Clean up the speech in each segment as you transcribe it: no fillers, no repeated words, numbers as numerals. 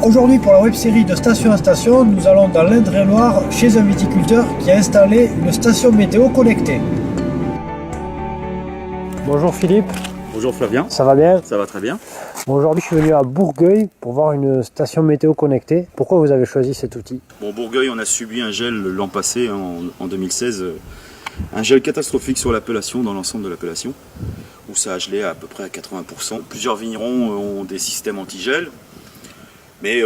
Aujourd'hui, pour la web-série de Station à Station, nous allons dans l'Indre-et-Loire chez un viticulteur qui a installé une station météo connectée. Bonjour Philippe. Bonjour Flavien. Ça va bien? Ça va très bien. Bon, aujourd'hui, je suis venu à Bourgueil pour voir une station météo connectée. Pourquoi vous avez choisi cet outil? Bon, Bourgueil, on a subi un gel l'an passé, en 2016, un gel catastrophique sur l'appellation, dans l'ensemble de l'appellation, où ça a gelé à peu près à 80%. Plusieurs vignerons ont des systèmes anti-gel, mais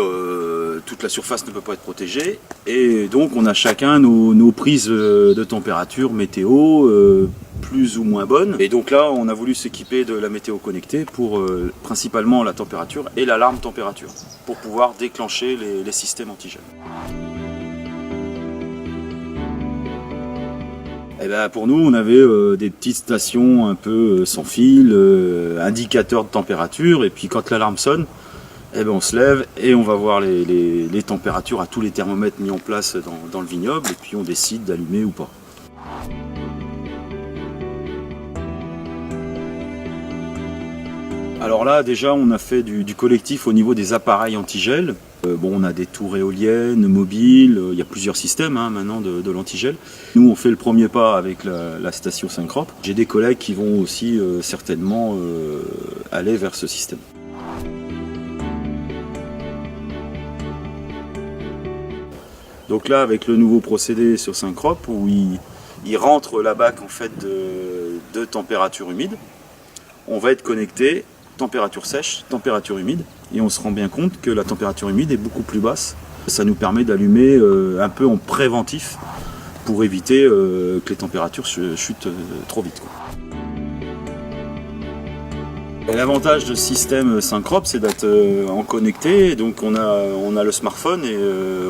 toute la surface ne peut pas être protégée. Et donc, on a chacun nos prises de température météo, plus ou moins bonnes. Et donc là, on a voulu s'équiper de la météo connectée pour principalement la température et l'alarme température, pour pouvoir déclencher les systèmes anti-gel. Et ben pour nous, on avait des petites stations un peu sans fil, indicateurs de température, et puis quand l'alarme sonne, eh ben on se lève et on va voir les températures à tous les thermomètres mis en place dans le vignoble, et puis on décide d'allumer ou pas. Alors là, déjà, on a fait du collectif au niveau des appareils anti-gel. Bon, on a des tours éoliennes, mobiles, il y a plusieurs systèmes maintenant de l'anti-gel. Nous, on fait le premier pas avec la station Syncrop. J'ai des collègues qui vont aussi certainement aller vers ce système. Donc là, avec le nouveau procédé sur Syncrop, où il rentre la bac en fait de température humide, on va être connecté température sèche, température humide, et on se rend bien compte que la température humide est beaucoup plus basse. Ça nous permet d'allumer un peu en préventif pour éviter que les températures chutent trop vite, quoi. L'avantage de ce système Syncrop, c'est d'être en connecté. Donc on a le smartphone et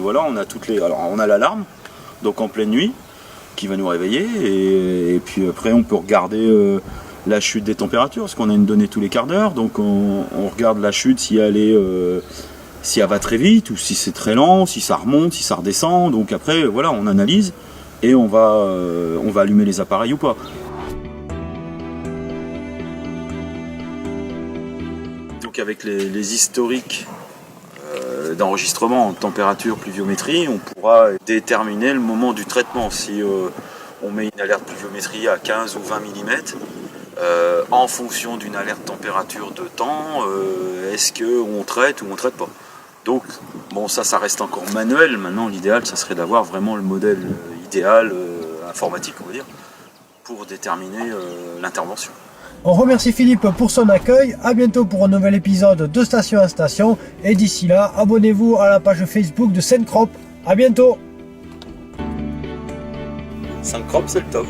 voilà, on a alors on a l'alarme, donc en pleine nuit, qui va nous réveiller, et puis après on peut regarder la chute des températures, parce qu'on a une donnée tous les quarts d'heure, donc on regarde la chute si elle va très vite, ou si c'est très lent, si ça remonte, si ça redescend. Donc après, voilà, on analyse et on va allumer les appareils ou pas. Donc avec les historiques d'enregistrement en température, pluviométrie, on pourra déterminer le moment du traitement. Si on met une alerte pluviométrie à 15 ou 20 mm, en fonction d'une alerte température de temps, est-ce qu'on traite ou on ne traite pas. Donc bon, ça reste encore manuel. Maintenant, l'idéal, ça serait d'avoir vraiment le modèle idéal informatique, on va dire, pour déterminer l'intervention. On remercie Philippe pour son accueil. À bientôt pour un nouvel épisode de Station à Station. Et d'ici là, abonnez-vous à la page Facebook de Syncrop. À bientôt. Syncrop, c'est le top.